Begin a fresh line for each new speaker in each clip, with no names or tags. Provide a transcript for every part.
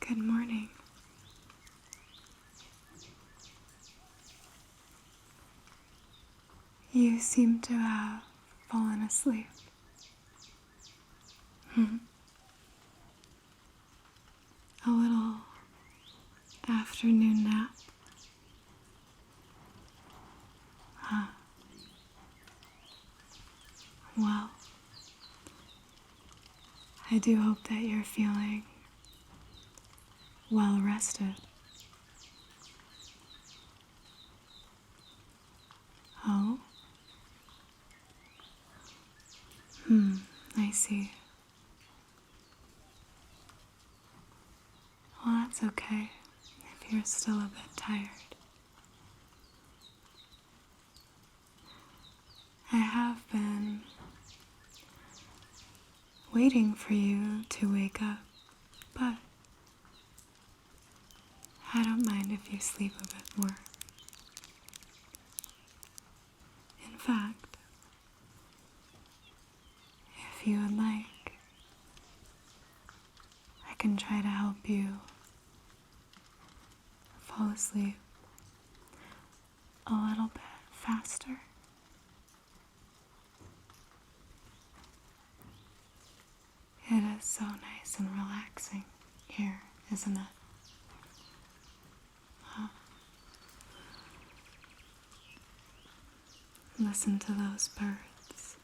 Good morning. You seem to have fallen asleep. A little afternoon nap. Well, I do hope that you're feeling well rested. Oh? I see. Well, that's okay if you're still a bit tired. I have been waiting for you to wake up, but I don't mind if you sleep a bit more. In fact, if you would like, I can try to help you fall asleep a little bit faster. It is so nice and relaxing here, isn't it? Listen to those birds.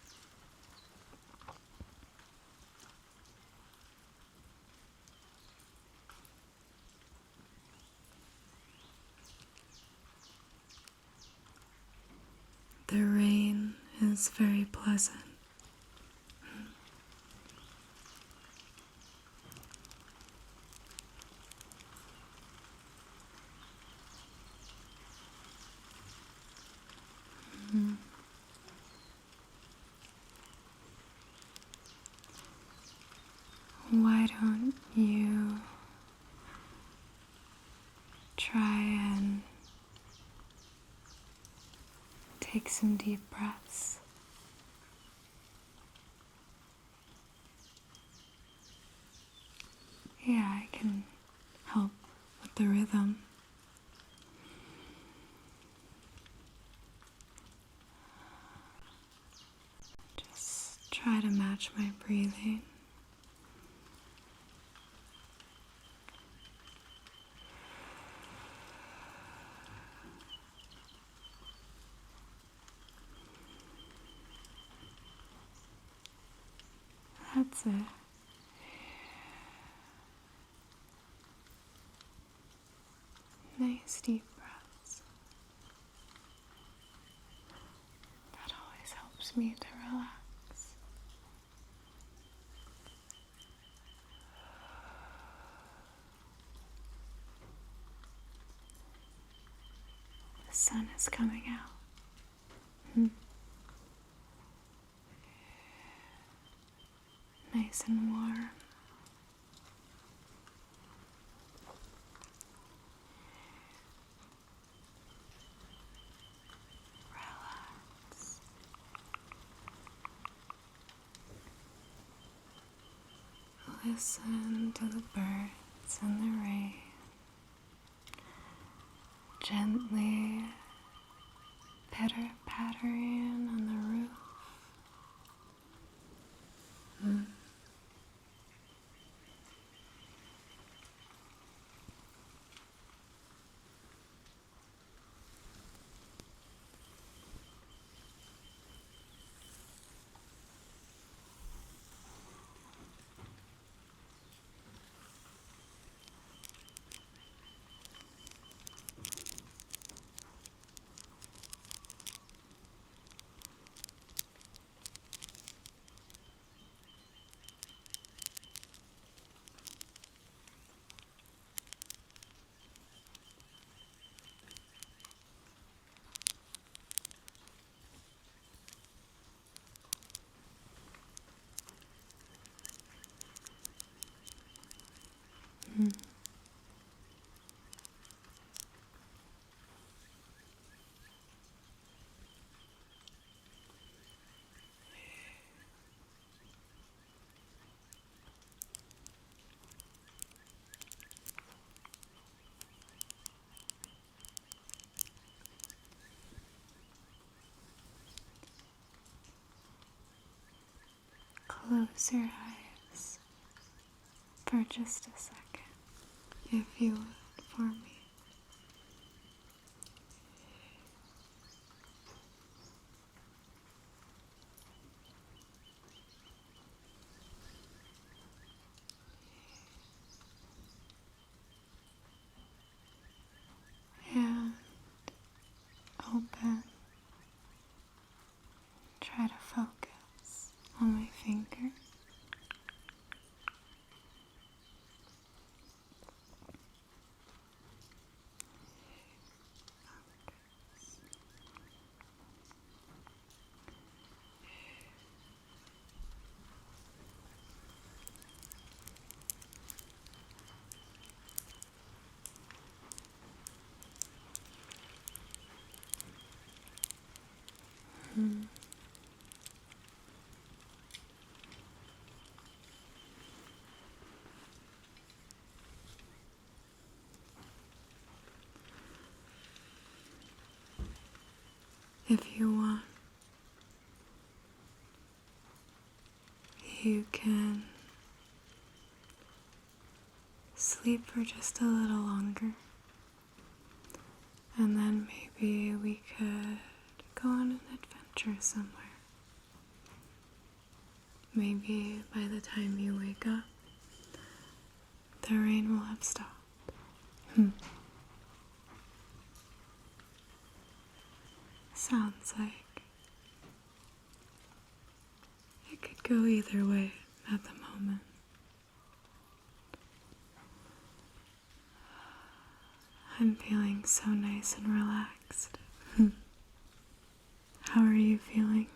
The rain is very pleasant. Why don't you try and take some deep breaths? Yeah, I can help with the rhythm. Just try to match my breathing. That's it. Nice deep breaths. That always helps me to relax. The sun is coming out. Nice and warm. Relax. Listen to the birds and the rain. Gently pitter-pattering on the roof. close your eyes for just a second, if you would, for me. And open. Try to focus on my finger. If you want, you can sleep for just a little longer, and then maybe we could go on an adventure somewhere. Maybe by the time you wake up, the rain will have stopped. Sounds like it could go either way at the moment. I'm feeling so nice and relaxed. How are you feeling?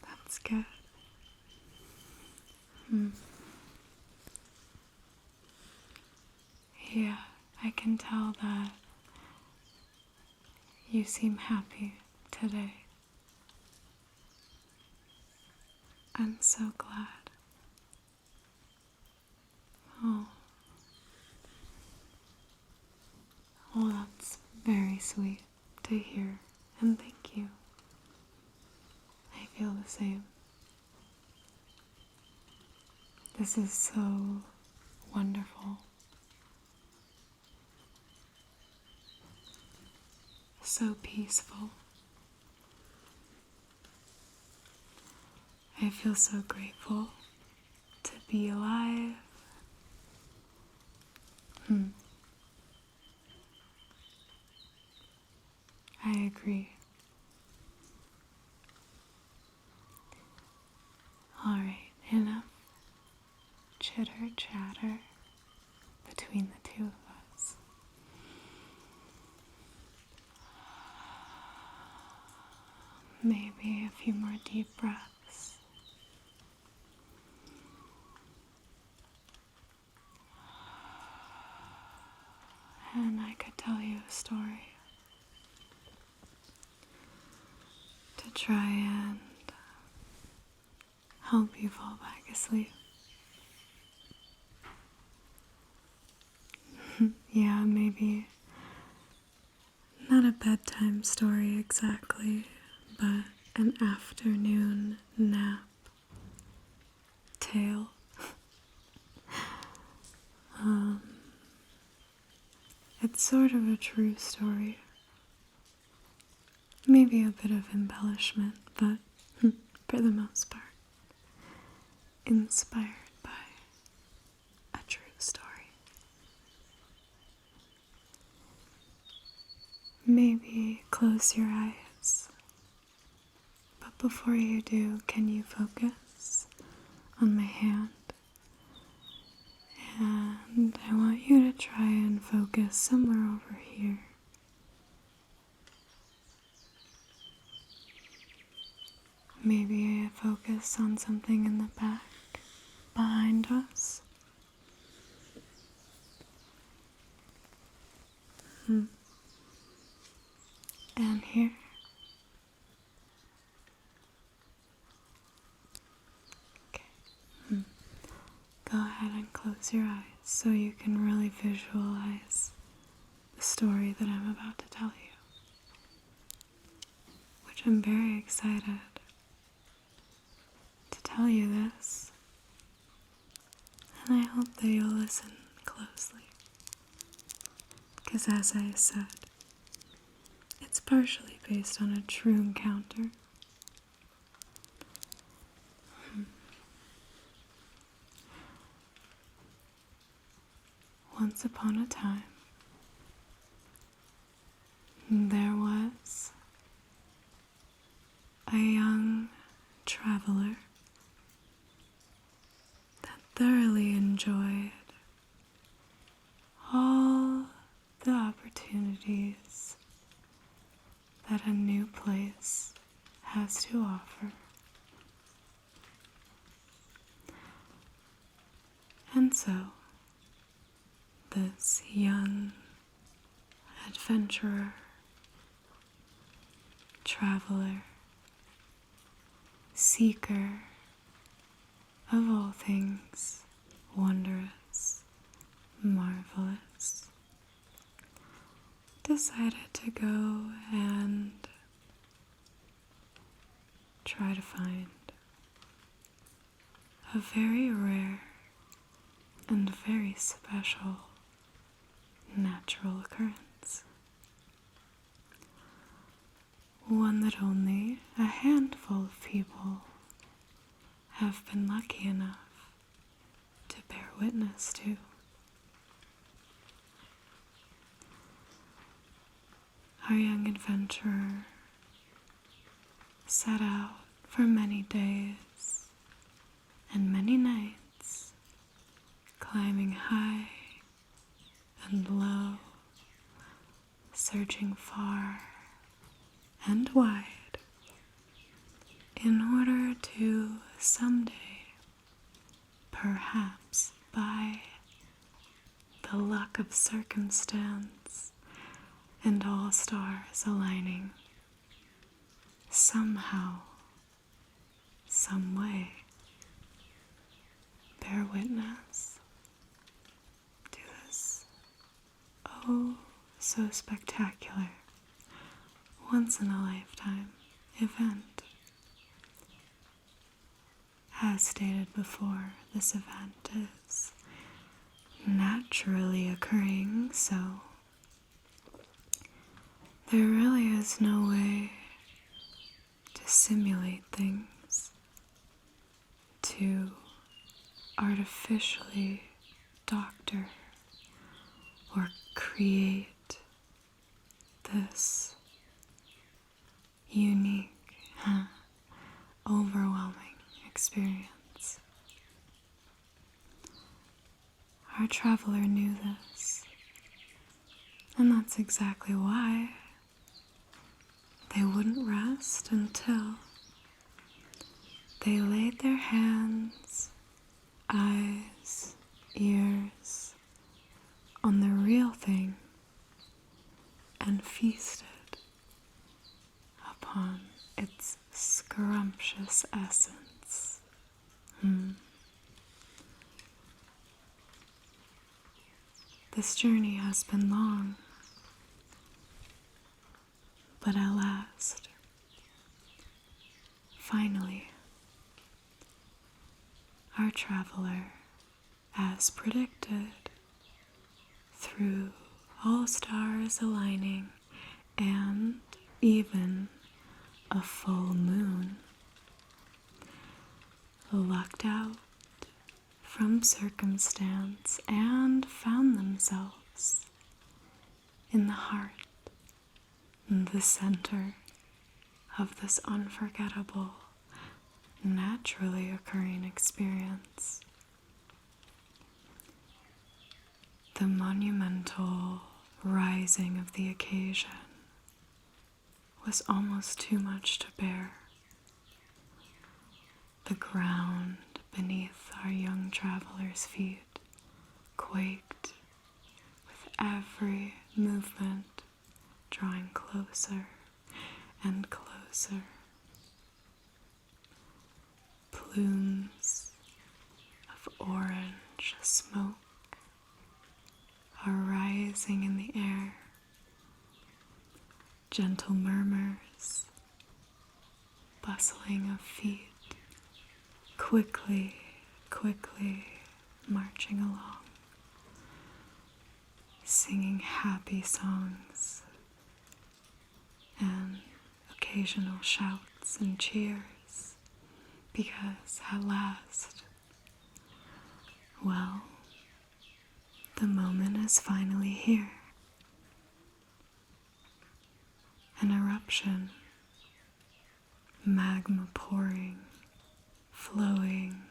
That's good. Yeah, I can tell that you seem happy today. I'm so glad. Oh. Well, that's very sweet to hear, and thank you. I feel the same. This is so wonderful. So peaceful. I feel so grateful to be alive. I agree. Alright, enough chitter chatter between the two of us. Maybe a few more deep breaths. And I could tell you a story to try and help you fall back asleep. Yeah, maybe not a bedtime story exactly, but an afternoon nap tale. It's sort of a true story. Maybe a bit of embellishment, but for the most part, inspired by a true story. Maybe close your eyes. But before you do, can you focus on my hand? And I want you to try and focus somewhere over here. Maybe focus on something in the back behind us. And here. Okay. Go ahead and close your eyes so you can really visualize the story that I'm about to tell which I'm very excited to tell you this, and I hope that you'll listen closely, because as I said, it's partially based on a true encounter. Once upon a time, there was a young traveler that thoroughly enjoyed all the opportunities that a new place has to offer. And so, this young adventurer, traveler, seeker of all things wondrous, marvelous, decided to go and try to find a very rare and very special natural occurrence. One that only a handful of people have been lucky enough to bear witness to. Our young adventurer set out for many days and many nights, climbing high and low, searching far and wide, in order to someday, perhaps by the luck of circumstance and all stars aligning, somehow, some way, bear witness to this oh so spectacular, once in a lifetime event. As stated before, this event is naturally occurring, so there really is no way to simulate things, to artificially doctor or create this unique, overwhelming experience. Our traveler knew this, and that's exactly why they wouldn't rest until they laid their hands, eyes, ears on the real thing and feasted upon its scrumptious essence. This journey has been long, but at last, finally, our traveler, as predicted, through all stars aligning and even a full moon, lucked out from circumstance and found themselves in the heart, in the center of this unforgettable, naturally occurring experience. The monumental rising of the occasion was almost too much to bear. The ground beneath our young traveler's feet quaked with every movement, drawing closer and closer. Plumes of orange smoke are rising in the air. Gentle murmurs bustling of feet, quickly marching along, singing happy songs and occasional shouts and cheers, because at last, well, the moment is finally here. An eruption, magma pouring, flowing,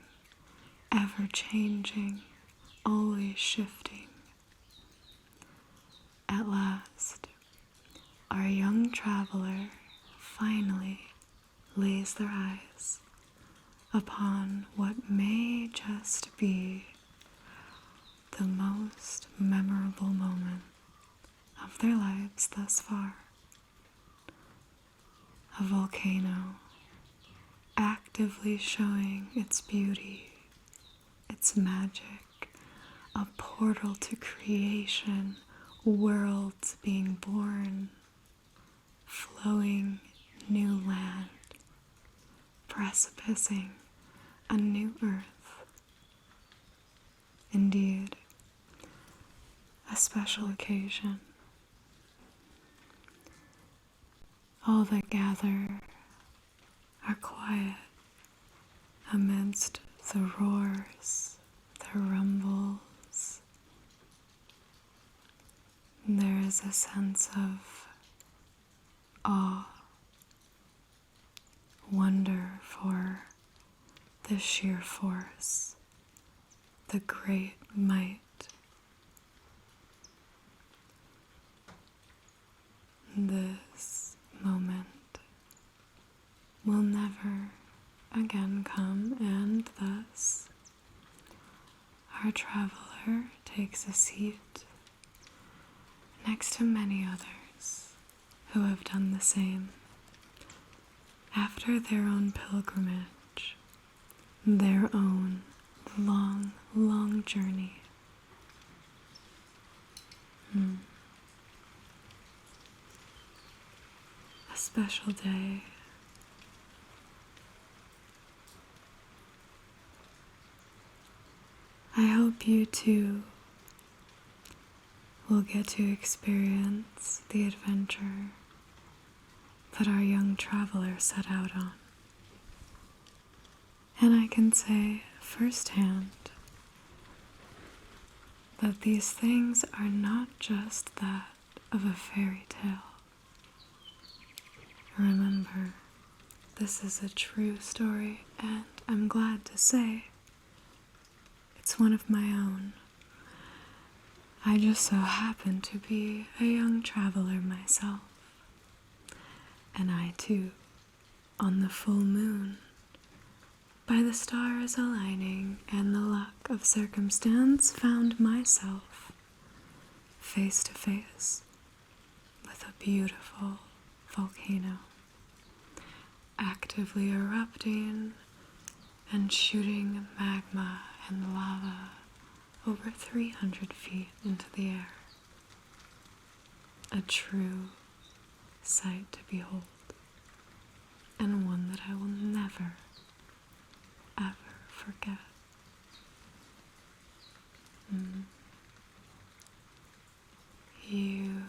ever changing, always shifting. At last, our young traveler finally lays their eyes upon what may just be the most memorable moment of their lives thus far. A volcano actively showing its beauty, its magic, a portal to creation, worlds being born, flowing new land, precipicing a new earth. Indeed, a special occasion. All that gather are quiet amidst the roars, the rumbles. There is a sense of awe, wonder for the sheer force, the great might. This moment will never again come, and thus our traveler takes a seat next to many others who have done the same after their own pilgrimage, their own long journey. A special day. I hope you too will get to experience the adventure that our young traveler set out on. And I can say firsthand that these things are not just that of a fairy tale. Remember, this is a true story, and I'm glad to say it's one of my own. I just so happen to be a young traveler myself, and I too, on the full moon, by the stars aligning and the luck of circumstance, found myself face to face with a beautiful volcano, actively erupting and shooting magma and lava over 300 feet into the air. A true sight to behold, and one that I will never, ever forget. You,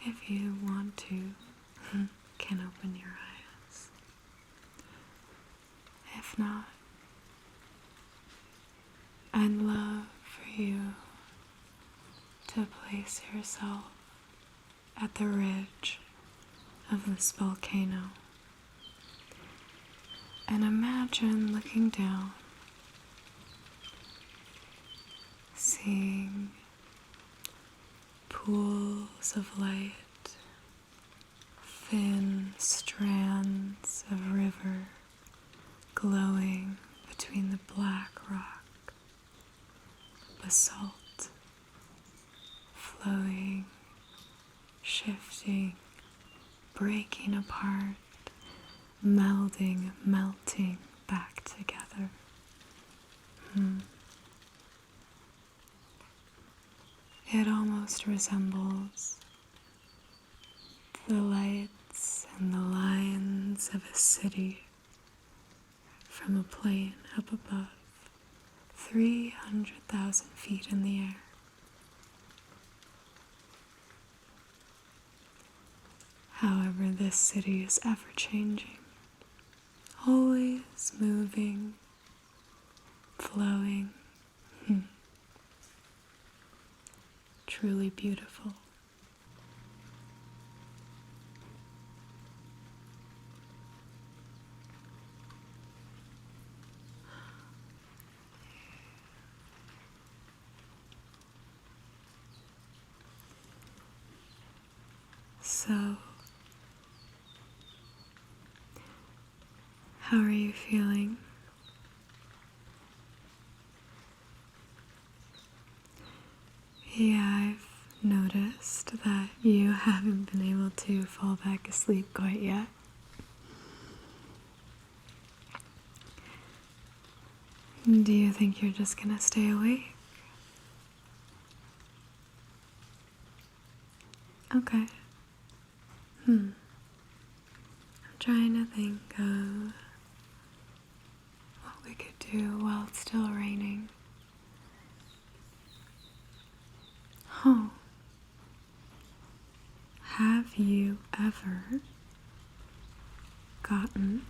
if you want to, can open your eyes. If not, I'd love for you to place yourself at the ridge of this volcano and imagine looking down, seeing pools of light, thin strands of river glowing between the black rock, basalt, flowing, shifting, breaking apart, melding, melting back together. It almost resembles the lights and the lines size of a city from a plane up above, 300,000 feet in the air. However, this city is ever-changing, always moving, flowing. Truly beautiful. So, how are you feeling? Yeah, I've noticed that you haven't been able to fall back asleep quite yet. Do you think you're just gonna stay awake? Okay. I'm trying to think of what we could do while it's still raining. Oh. Have you ever gotten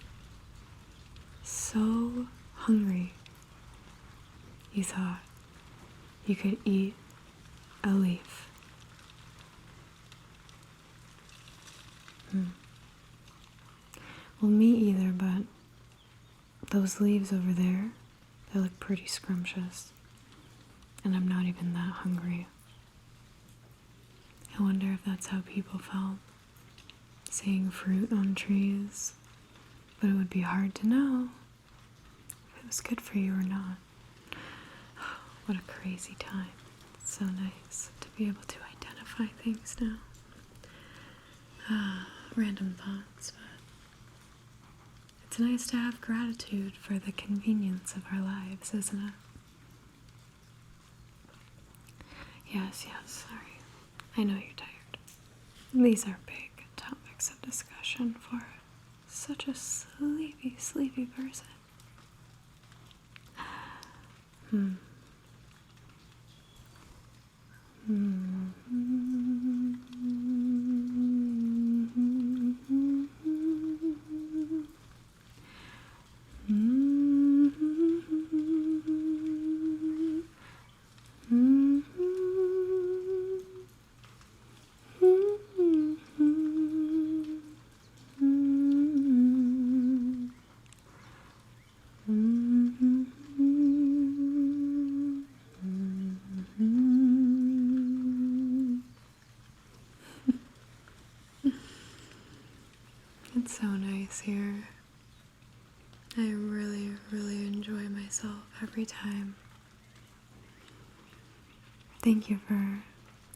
so hungry you thought you could eat a leaf? Well, me either, but those leaves over there, they look pretty scrumptious. And I'm not even that hungry. I wonder if that's how people felt, seeing fruit on trees. But it would be hard to know if it was good for you or not. What a crazy time. It's so nice to be able to identify things now. Random thoughts, but it's nice to have gratitude for the convenience of our lives, isn't it? Yes, sorry. I know you're tired. These are big topics of discussion for such a sleepy person. It's so nice here. I really enjoy myself every time. Thank you for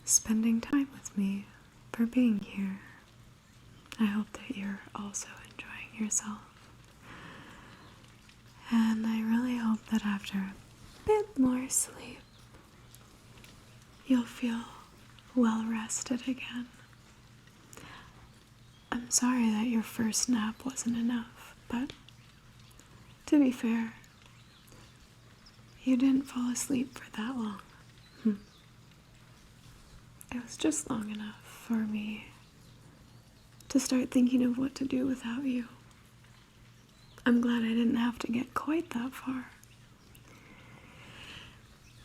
spending time with me, for being here. I hope that you're also enjoying yourself. And I really hope that after a bit more sleep, you'll feel well rested again. I'm sorry that your first nap wasn't enough, but to be fair, you didn't fall asleep for that long. It was just long enough for me to start thinking of what to do without you. I'm glad I didn't have to get quite that far.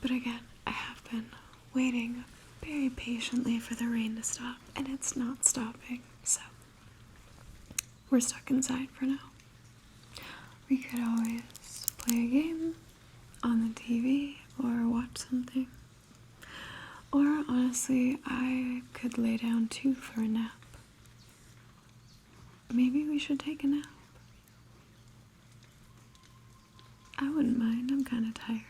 But again, I have been waiting very patiently for the rain to stop, and it's not stopping, so we're stuck inside for now. We could always play a game on the TV or watch something. Or honestly, I could lay down too for a nap. Maybe we should take a nap. I wouldn't mind, I'm kind of tired.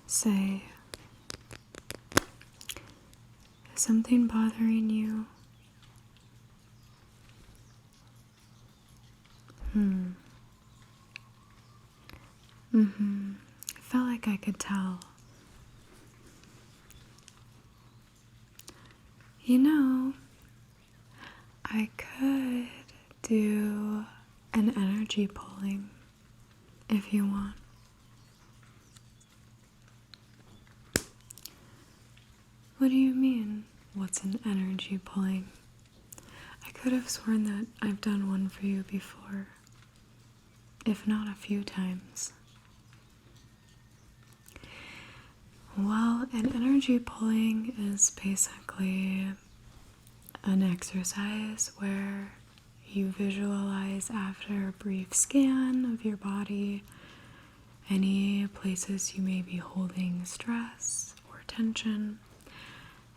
Say, is something bothering you? I felt like I could tell. You know, I could do an energy pulling if you want. What do you mean, what's an energy pulling? I could have sworn that I've done one for you before, if not a few times. Well, an energy pulling is basically an exercise where you visualize after a brief scan of your body any places you may be holding stress or tension,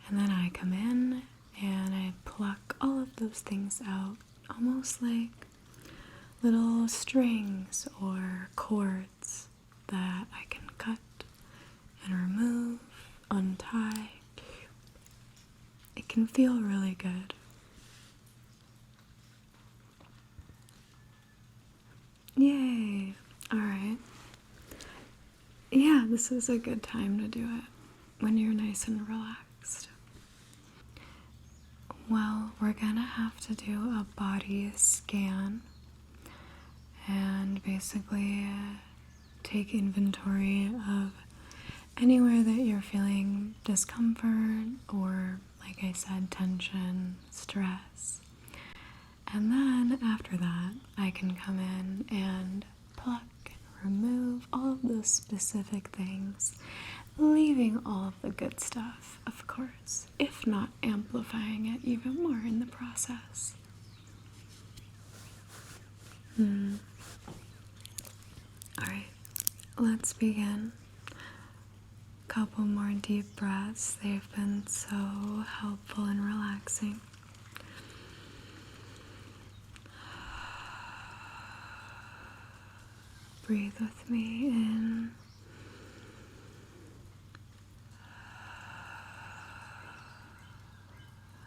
and then I come in and I pluck all of those things out, almost like little strings or cords that I can cut and remove, untie. It can feel really good. Yay! Alright. Yeah, this is a good time to do it when you're nice and relaxed. Well, we're gonna have to do a body scan and basically take inventory of anywhere that you're feeling discomfort or, like I said, tension, stress. And then after that, I can come in and pluck and remove all of those specific things, leaving all of the good stuff, of course, if not amplifying it even more in the process. Alright, let's begin. Couple more deep breaths. They've been so helpful and relaxing. Breathe with me in.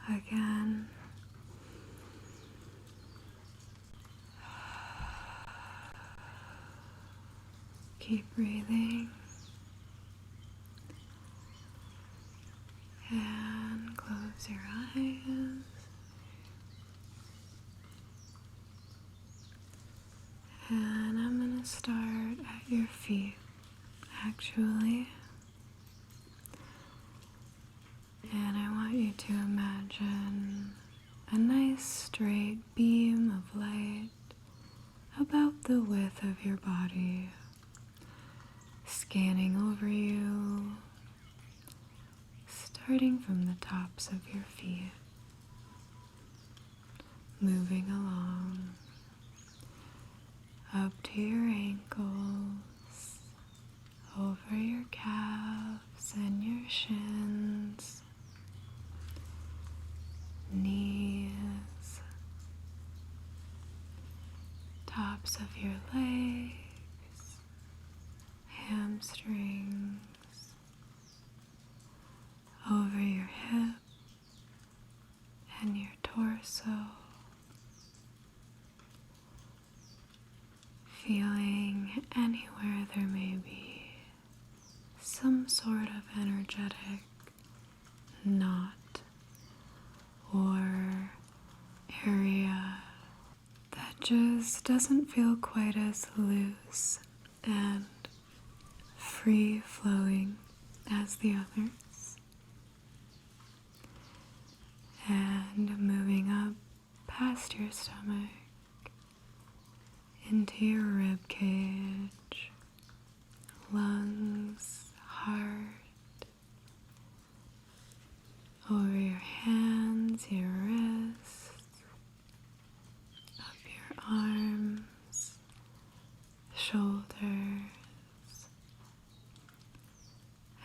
Again. Keep breathing. And close your eyes. And I'm going to start at your feet, actually. And I want you to imagine a nice straight beam of light about the width of your body, scanning over you, starting from the tops of your feet, moving along up to your ankles, over your calves and your shins, knees, tops of your legs, hamstrings, over your hip and your torso, feeling anywhere there may be some sort of energetic knot or area that just doesn't feel quite as loose and free-flowing as the others. And moving up past your stomach into your rib cage, lungs, heart, over your hands, your wrists, up your arms, shoulders,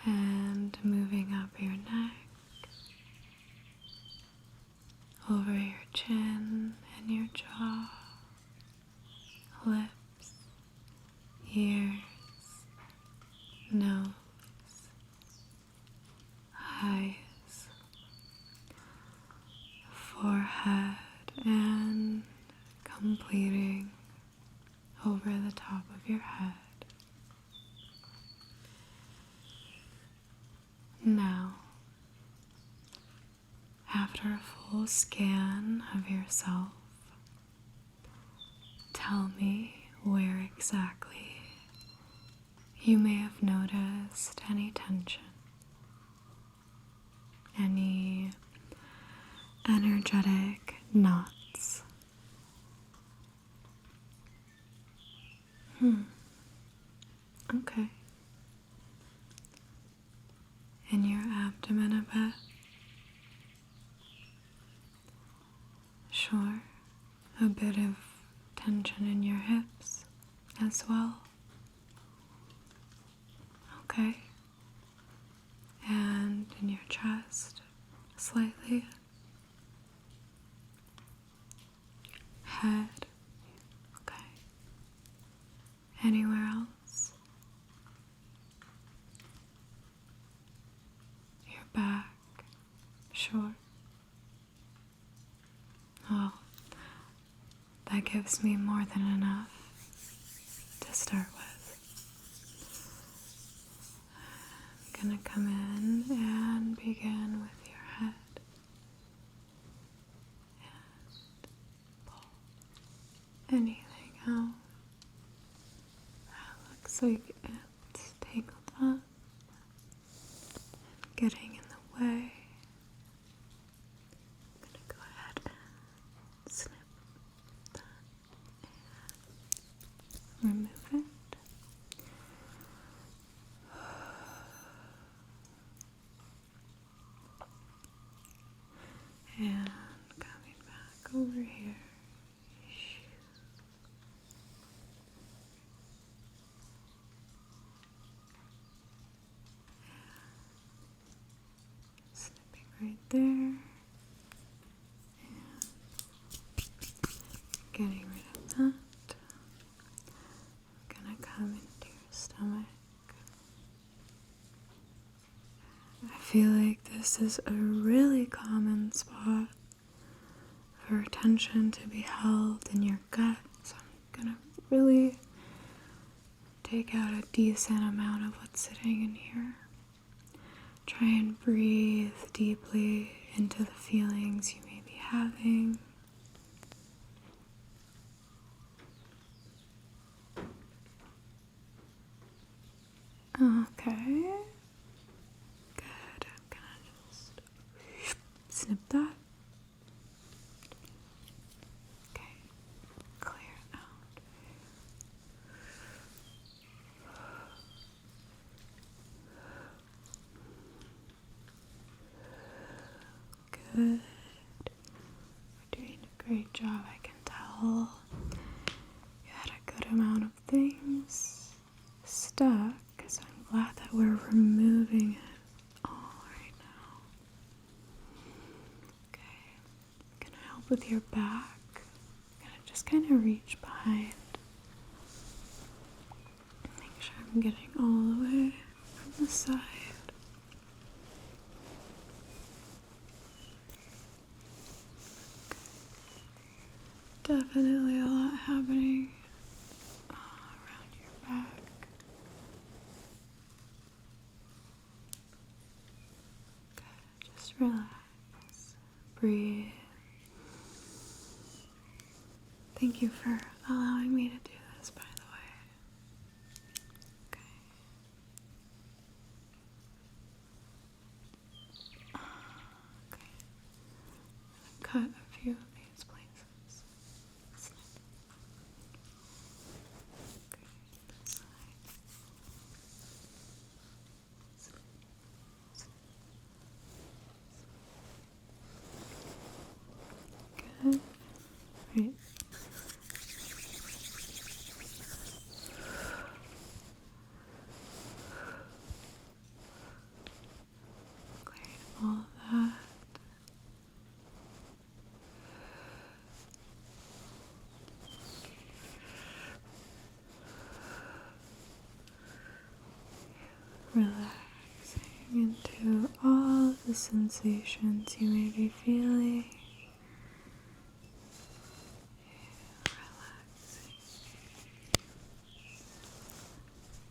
and moving up your neck, over your chin and your jaw, lips, ears, nose, eyes, forehead, and completing over the top of your head. Now, after a full scan of yourself, tell me where exactly you may have noticed any tension, any energetic knots. Okay. In your abdomen a bit? Sure. A bit of tension in your hips as well? Okay. And in your chest, slightly? Head? Okay. Anywhere else? Your back? Sure. Well, that gives me more than enough to start with. I'm gonna come in and begin with your head. And pull anything out that looks like it's tangled up, getting in the way. I'm gonna go ahead and snip that and remove it. And coming back over here. Snipping right there. And getting rid of that. I'm gonna come into your stomach. I feel like this is a really common spot for tension to be held in your gut, so I'm gonna really take out a decent amount of what's sitting in here. Try and breathe deeply into the feelings you may be having. Okay. Good. I'm gonna just snip that. Okay. Clear it out. Good. We're doing a great job, I can tell. You had a good amount of things stuck, so I'm glad that we're removing it all right now. Okay. I'm gonna help with your back. I'm gonna just kind of reach behind. Make sure I'm getting all the way from the side. Definitely a lot happening around your back. Good. Just relax. Breathe. Thank you for allowing me to do this, by the way. Okay. Okay. I'm gonna cut a few of these places. Okay, this side. Good. Right. Clearing all of that. Relaxing into all the sensations you may be feeling. Relaxing.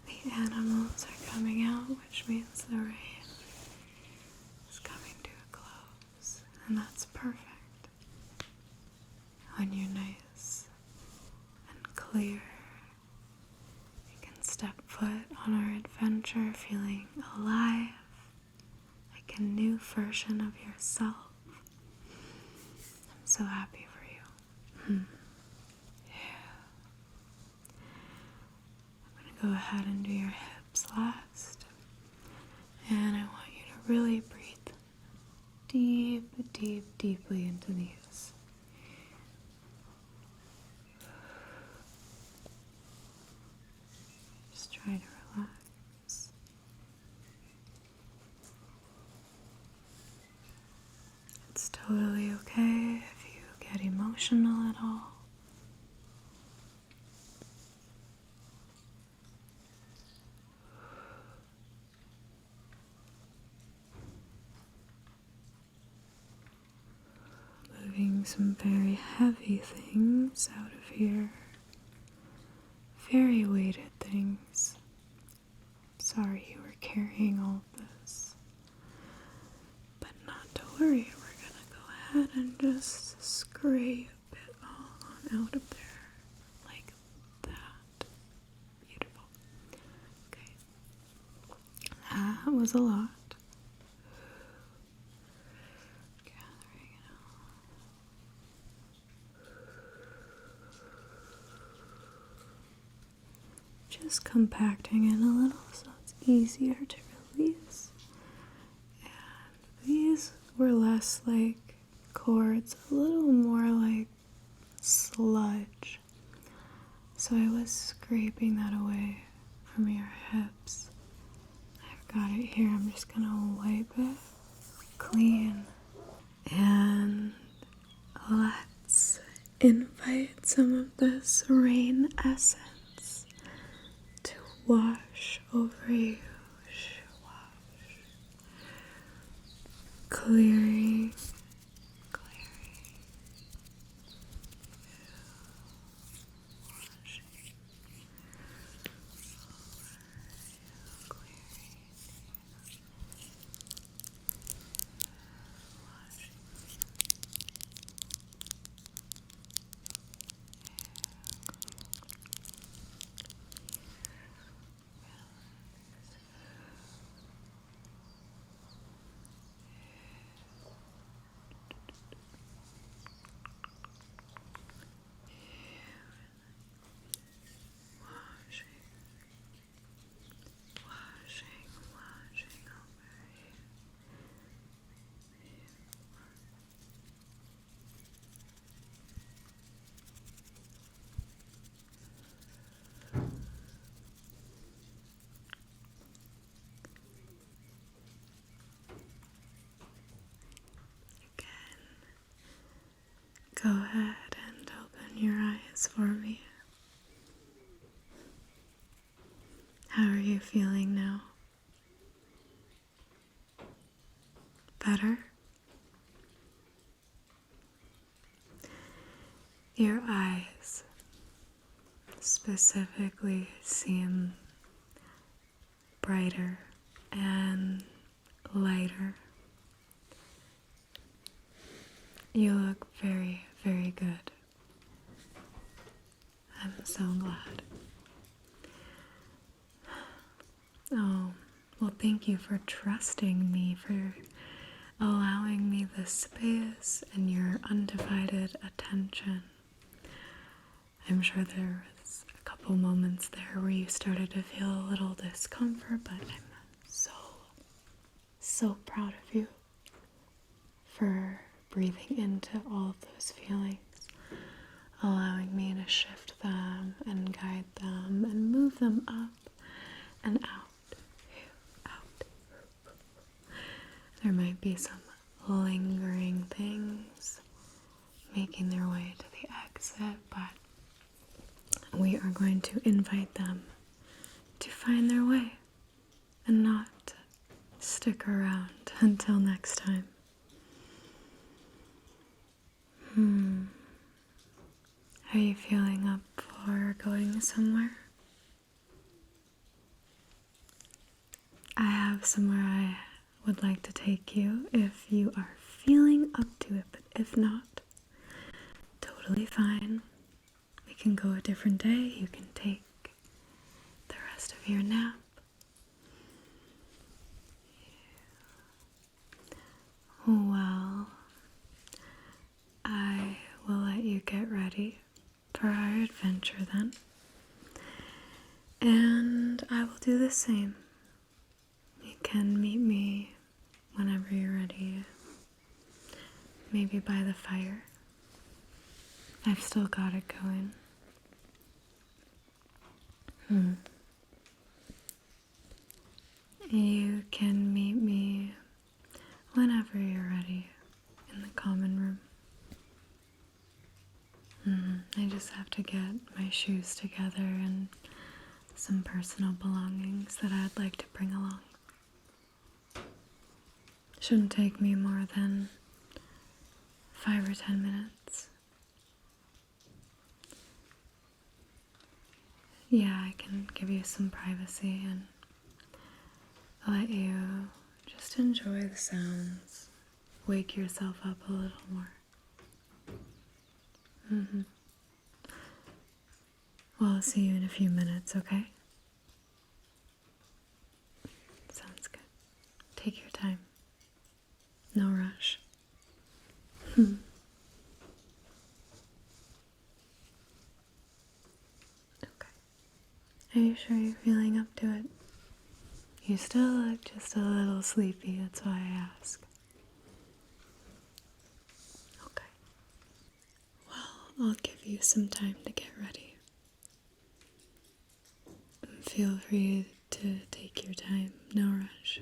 The animals are coming out, which means the rain is coming to a close. And that's perfect. When you're nice and clear, you can step foot on our adventure feeling alive, like a new version of yourself. I'm so happy for you. Yeah. I'm going to go ahead and do your hips last. And I want you to really breathe deeply into these. Just try to relax. It's totally okay if you get emotional at all. Moving some very heavy things out of here. Very weighted things. Sorry you were carrying all of this. But not to worry, we're gonna go ahead and just scrape it all out of there. Like that. Beautiful. Okay. That was a lot. Gathering it all. Just compacting it a little so it's easier to release. And these were less like cords, a little more like sludge. So I was scraping that away from your hips. I've got it here. I'm just gonna wipe it clean. And let's invite some of this rain essence to wash over you. Wash. Clearing. Go ahead and open your eyes for me. How are you feeling now? Better? Your eyes specifically seem brighter and lighter. You look very, very good. I'm so glad. Oh, well, thank you for trusting me, for allowing me the space and your undivided attention. I'm sure there was a couple moments there where you started to feel a little discomfort, but I'm so proud of you for breathing into all of those feelings, allowing me to shift them and guide them and move them up and out. There might be some lingering things making their way to the exit, but we are going to invite them to find their way and not stick around until next time. Are you feeling up for going somewhere? I have somewhere I would like to take you if you are feeling up to it, but if not, totally fine. We can go a different day. You can take the rest of your nap. Well, I will let you get ready for our adventure then. And I will do the same. You can meet me whenever you're ready. Maybe by the fire. I've still got it going. You can meet me whenever you're ready in the common room. I just have to get my shoes together and some personal belongings that I'd like to bring along. Shouldn't take me more than 5 or 10 minutes. Yeah, I can give you some privacy and let you just enjoy the sounds. Wake yourself up a little more. Well, I'll see you in a few minutes, okay? Sounds good. Take your time. No rush. Okay. Are you sure you're feeling up to it? You still look just a little sleepy, that's why I ask. Okay. Well, I'll give you some time to get ready. Feel free to take your time, no rush.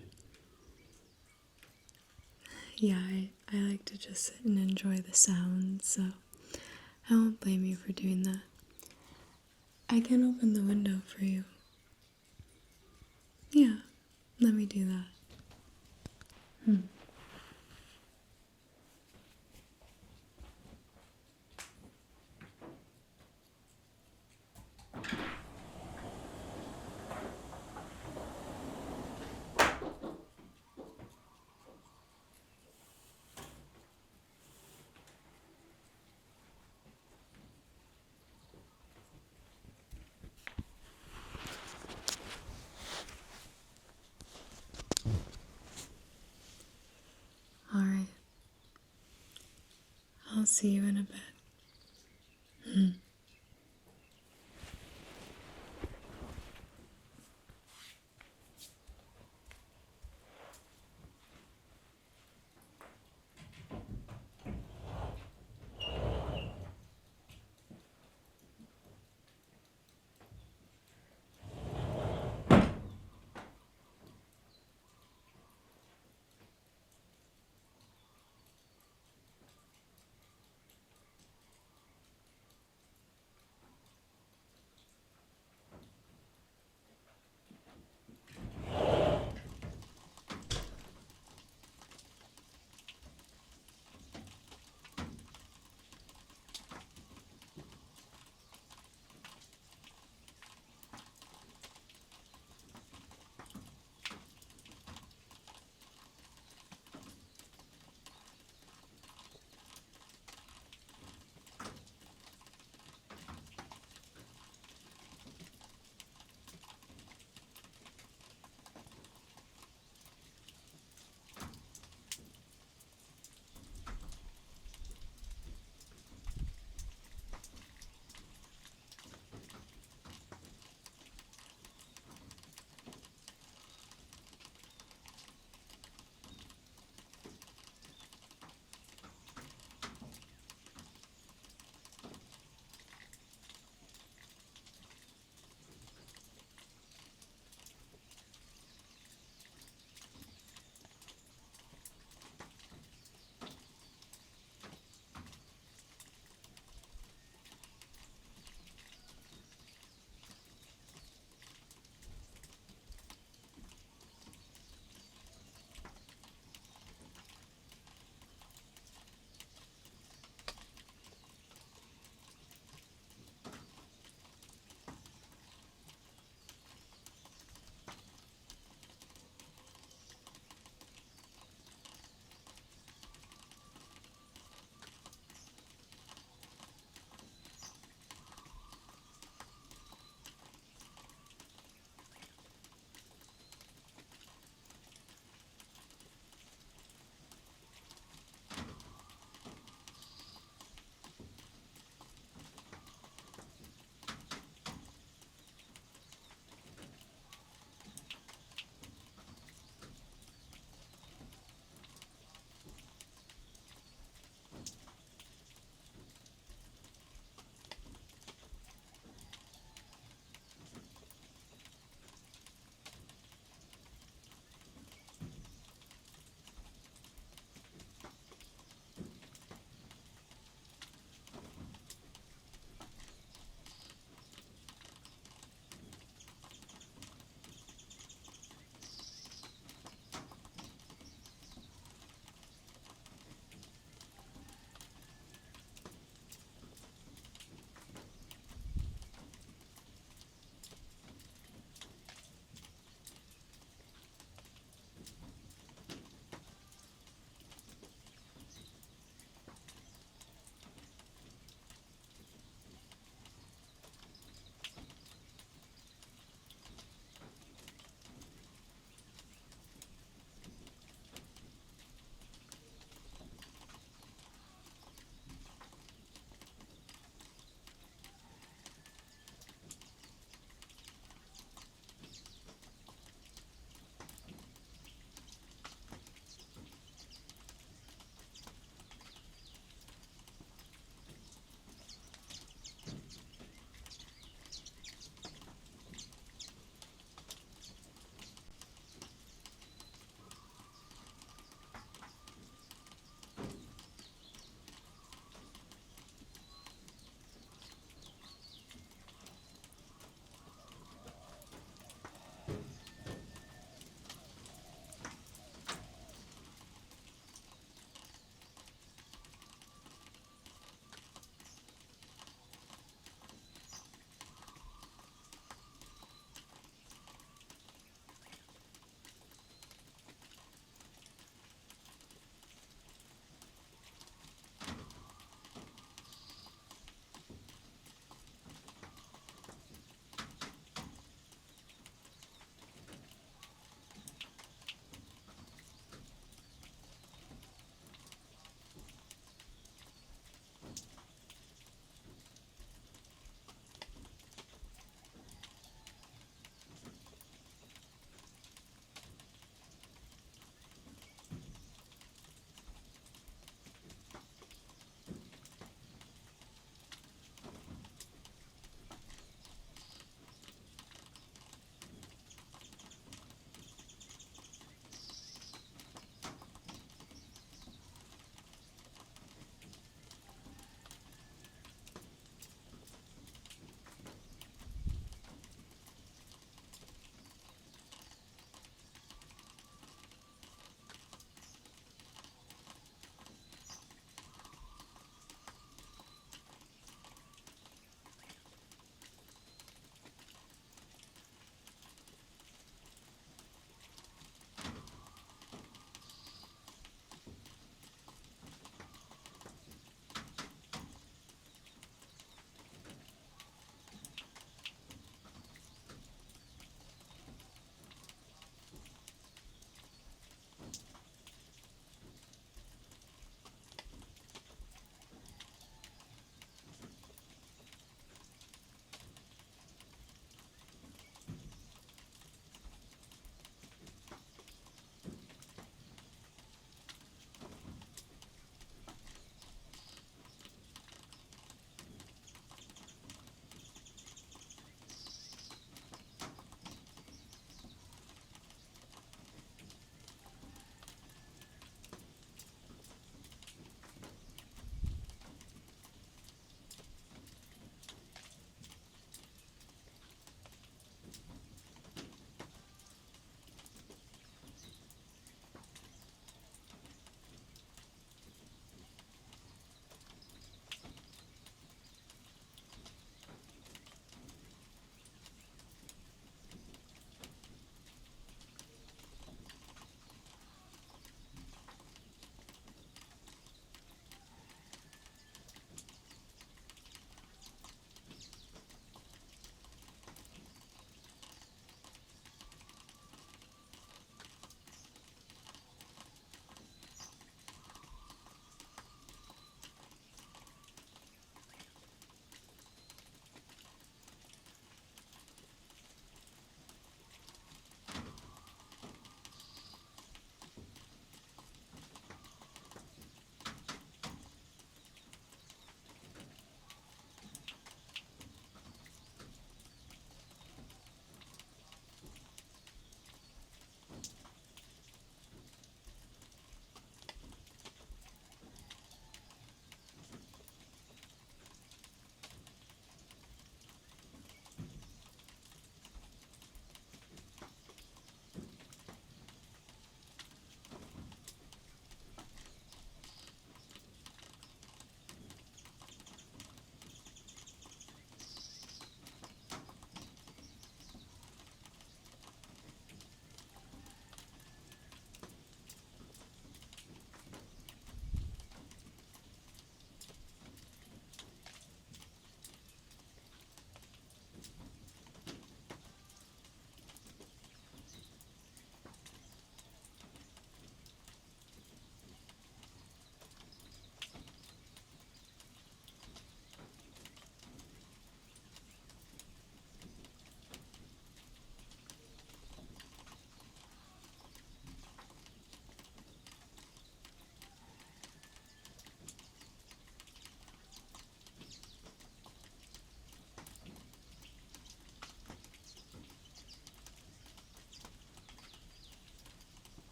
Yeah, I like to just sit and enjoy the sounds, so I won't blame you for doing that. I can open the window for you. Yeah, let me do that. Alright. I'll see you in a bit.